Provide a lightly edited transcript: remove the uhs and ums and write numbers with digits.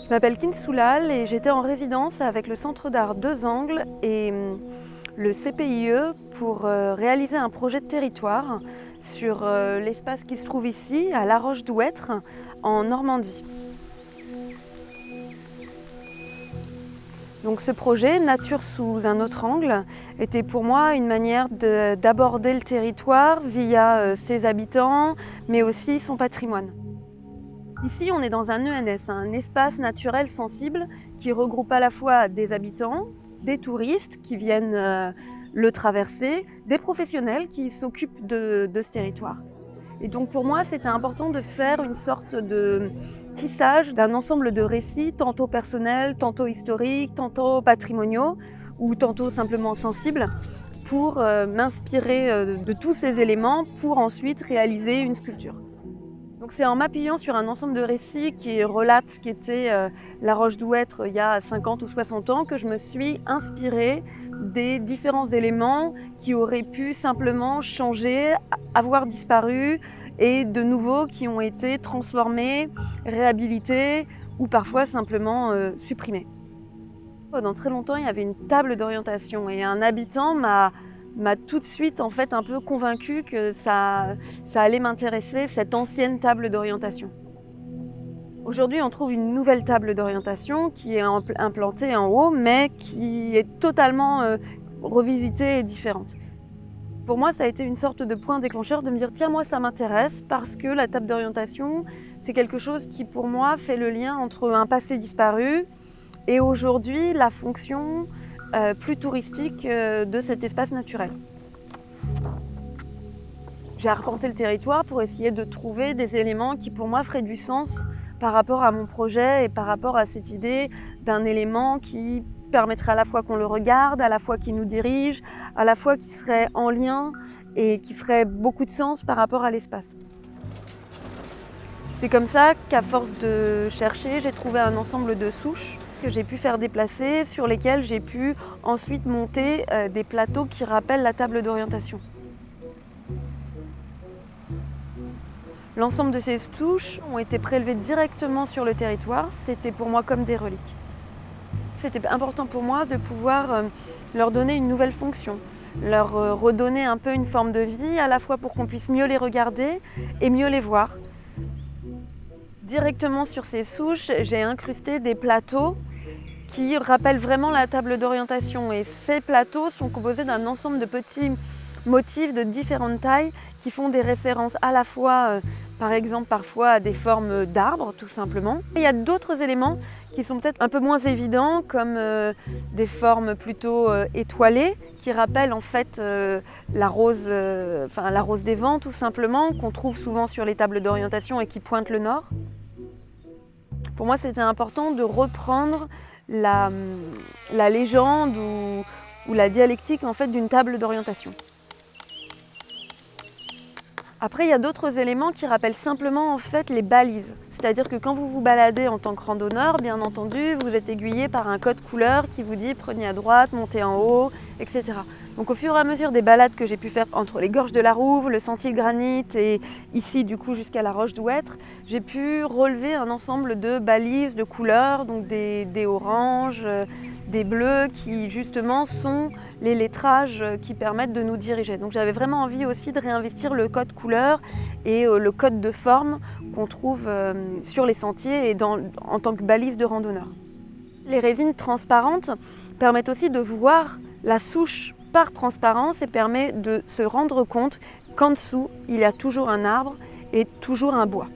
Je m'appelle Kin Soulal et j'étais en résidence avec le Centre d'art Deux Angles et le CPIE pour réaliser un projet de territoire sur l'espace qui se trouve ici, à La Roche-Douêtre, en Normandie. Donc ce projet, Nature sous un autre angle, était pour moi une manière d'aborder le territoire via ses habitants, mais aussi son patrimoine. Ici, on est dans un ENS, un espace naturel sensible qui regroupe à la fois des habitants, des touristes qui viennent le traverser, des professionnels qui s'occupent de ce territoire. Et donc pour moi, c'était important de faire une sorte de tissage d'un ensemble de récits, tantôt personnels, tantôt historiques, tantôt patrimoniaux ou tantôt simplement sensibles, pour m'inspirer de tous ces éléments pour ensuite réaliser une sculpture. Donc c'est en m'appuyant sur un ensemble de récits qui relatent ce qu'était La Roche-Douêtre il y a 50 ou 60 ans que je me suis inspirée des différents éléments qui auraient pu simplement changer, avoir disparu et de nouveaux qui ont été transformés, réhabilités ou parfois simplement supprimés. Pendant très longtemps, il y avait une table d'orientation et un habitant m'a tout de suite en fait un peu convaincue que ça allait m'intéresser, cette ancienne table d'orientation. Aujourd'hui, on trouve une nouvelle table d'orientation qui est implantée en haut, mais qui est totalement revisitée et différente. Pour moi, ça a été une sorte de point déclencheur de me dire tiens, moi ça m'intéresse parce que la table d'orientation, c'est quelque chose qui pour moi fait le lien entre un passé disparu et aujourd'hui la fonction plus touristique de cet espace naturel. J'ai arpenté le territoire pour essayer de trouver des éléments qui pour moi feraient du sens par rapport à mon projet et par rapport à cette idée d'un élément qui permettrait à la fois qu'on le regarde, à la fois qu'il nous dirige, à la fois qui serait en lien et qui ferait beaucoup de sens par rapport à l'espace. C'est comme ça qu'à force de chercher, j'ai trouvé un ensemble de souches que j'ai pu faire déplacer, sur lesquelles j'ai pu ensuite monter des plateaux qui rappellent la table d'orientation. L'ensemble de ces souches ont été prélevées directement sur le territoire, c'était pour moi comme des reliques. C'était important pour moi de pouvoir leur donner une nouvelle fonction, leur redonner un peu une forme de vie, à la fois pour qu'on puisse mieux les regarder et mieux les voir. Directement sur ces souches, j'ai incrusté des plateaux qui rappellent vraiment la table d'orientation. Et ces plateaux sont composés d'un ensemble de petits motifs de différentes tailles qui font des références à la fois, par exemple, parfois à des formes d'arbres, tout simplement. Et il y a d'autres éléments qui sont peut-être un peu moins évidents, comme des formes plutôt étoilées, qui rappellent en fait la rose des vents, tout simplement, qu'on trouve souvent sur les tables d'orientation et qui pointent le nord. Pour moi, c'était important de reprendre la légende ou la dialectique en fait, d'une table d'orientation. Après, il y a d'autres éléments qui rappellent simplement en fait, les balises. C'est-à-dire que quand vous vous baladez en tant que randonneur, bien entendu, vous êtes aiguillé par un code couleur qui vous dit prenez à droite, montez en haut, etc. Donc au fur et à mesure des balades que j'ai pu faire entre les gorges de la Rouve, le sentier de granit et ici du coup jusqu'à la Roche-Douêtre, j'ai pu relever un ensemble de balises de couleurs, donc des oranges, des bleus qui justement sont les lettrages qui permettent de nous diriger. Donc j'avais vraiment envie aussi de réinvestir le code couleur et le code de forme qu'on trouve sur les sentiers et en tant que balise de randonneur. Les résines transparentes permettent aussi de voir la souche par transparence et permet de se rendre compte qu'en dessous, il y a toujours un arbre et toujours un bois.